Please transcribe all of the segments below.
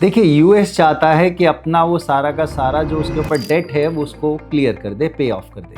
देखिए, यूएस चाहता है कि अपना वो सारा का सारा जो उसके ऊपर डेट है वो उसको क्लियर कर दे, पे ऑफ कर दे।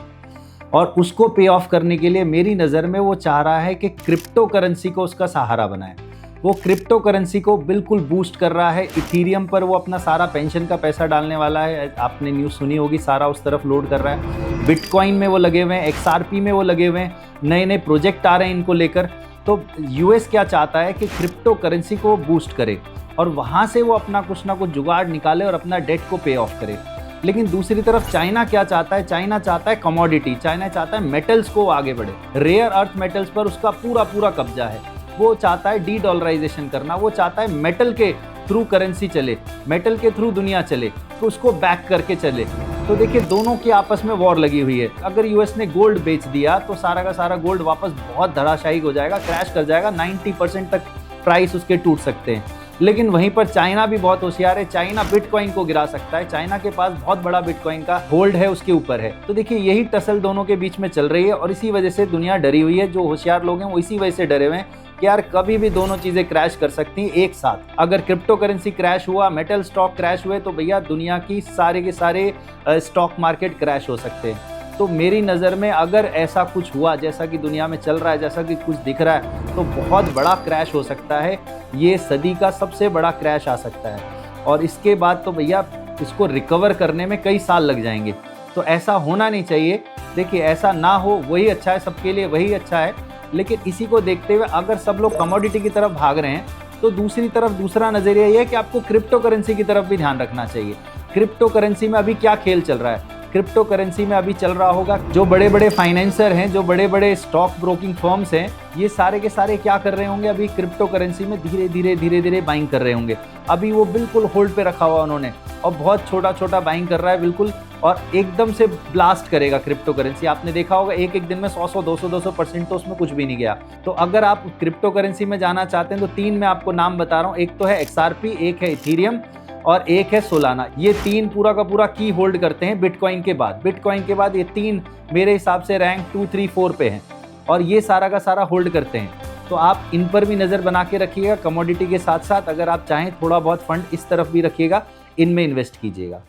और उसको पे ऑफ करने के लिए मेरी नज़र में वो चाह रहा है कि क्रिप्टो करेंसी को उसका सहारा बनाए। वो क्रिप्टो करेंसी को बिल्कुल बूस्ट कर रहा है। इथीरियम पर वो अपना सारा पेंशन का पैसा डालने वाला है, आपने न्यूज़ सुनी होगी, सारा उस तरफ लोड कर रहा है। बिटकॉइन में वो लगे हुए हैं, XRP में वो लगे हुए हैं, नए नए प्रोजेक्ट आ रहे हैं इनको लेकर। तो यूएस क्या चाहता है कि क्रिप्टो करेंसी को बूस्ट करे और वहाँ से वो अपना कुछ ना कुछ जुगाड़ निकाले और अपना डेट को पे ऑफ करे। लेकिन दूसरी तरफ चाइना क्या चाहता है? चाइना चाहता है कमोडिटी, चाइना चाहता है मेटल्स को आगे बढ़े। रेयर अर्थ मेटल्स पर उसका पूरा पूरा कब्जा है। वो चाहता है डी डॉलराइजेशन करना, वो चाहता है मेटल के थ्रू करेंसी चले, मेटल के थ्रू दुनिया चले, तो उसको बैक करके चले। तो देखिए, दोनों की आपस में वॉर लगी हुई है। अगर यूएस ने गोल्ड बेच दिया तो सारा का सारा गोल्ड वापस बहुत धड़ाशायी हो जाएगा, क्रैश कर जाएगा, 90% तक प्राइस उसके टूट सकते हैं। लेकिन वहीं पर चाइना भी बहुत होशियार है। चाइना बिटकॉइन को गिरा सकता है। चाइना के पास बहुत बड़ा बिटकॉइन का होल्ड है, उसके ऊपर है। तो देखिए, यही टसल दोनों के बीच में चल रही है और इसी वजह से दुनिया डरी हुई है। जो होशियार लोग हैं वो इसी वजह से डरे हुए हैं कि यार कभी भी दोनों चीजें क्रैश कर सकती हैं एक साथ। अगर क्रिप्टो करेंसी क्रैश हुआ, मेटल स्टॉक क्रैश हुए, तो भैया दुनिया की सारे के सारे स्टॉक मार्केट क्रैश हो सकते हैं। तो मेरी नज़र में अगर ऐसा कुछ हुआ, जैसा कि दुनिया में चल रहा है, जैसा कि कुछ दिख रहा है, तो बहुत बड़ा क्रैश हो सकता है। ये सदी का सबसे बड़ा क्रैश आ सकता है और इसके बाद तो भैया इसको रिकवर करने में कई साल लग जाएंगे। तो ऐसा होना नहीं चाहिए। देखिए, ऐसा ना हो वही अच्छा है, सबके लिए वही अच्छा है। लेकिन इसी को देखते हुए अगर सब लोग कमोडिटी की तरफ भाग रहे हैं, तो दूसरी तरफ दूसरा नज़रिया ये है कि आपको क्रिप्टो करेंसी की तरफ भी ध्यान रखना चाहिए। क्रिप्टो करेंसी में अभी क्या खेल चल रहा है? क्रिप्टो करेंसी में अभी चल रहा होगा, जो बड़े बड़े फाइनेंसर हैं, जो बड़े बड़े स्टॉक ब्रोकिंग फर्म्स हैं, ये सारे के सारे क्या कर रहे होंगे? अभी क्रिप्टो करेंसी में धीरे धीरे बाइंग कर रहे होंगे। अभी वो बिल्कुल होल्ड पे रखा हुआ उन्होंने और बहुत छोटा छोटा बाइंग कर रहा है बिल्कुल, और एकदम से ब्लास्ट करेगा क्रिप्टो करेंसी। आपने देखा होगा एक दिन में 100 200% तो उसमें कुछ भी नहीं गया। तो अगर आप क्रिप्टो करेंसी में जाना चाहते हैं तो 3 मैं आपको नाम बता रहा हूँ। एक तो है XRP, एक है इथीरियम और एक है सोलाना। ये 3 पूरा का पूरा की होल्ड करते हैं बिटकॉइन के बाद। बिटकॉइन के बाद ये 3 मेरे हिसाब से रैंक 2, 3, 4 पे हैं और ये सारा का सारा होल्ड करते हैं। तो आप इन पर भी नज़र बना के रखिएगा। कमोडिटी के साथ साथ अगर आप चाहें थोड़ा बहुत फंड इस तरफ भी रखिएगा, इनमें इन्वेस्ट कीजिएगा।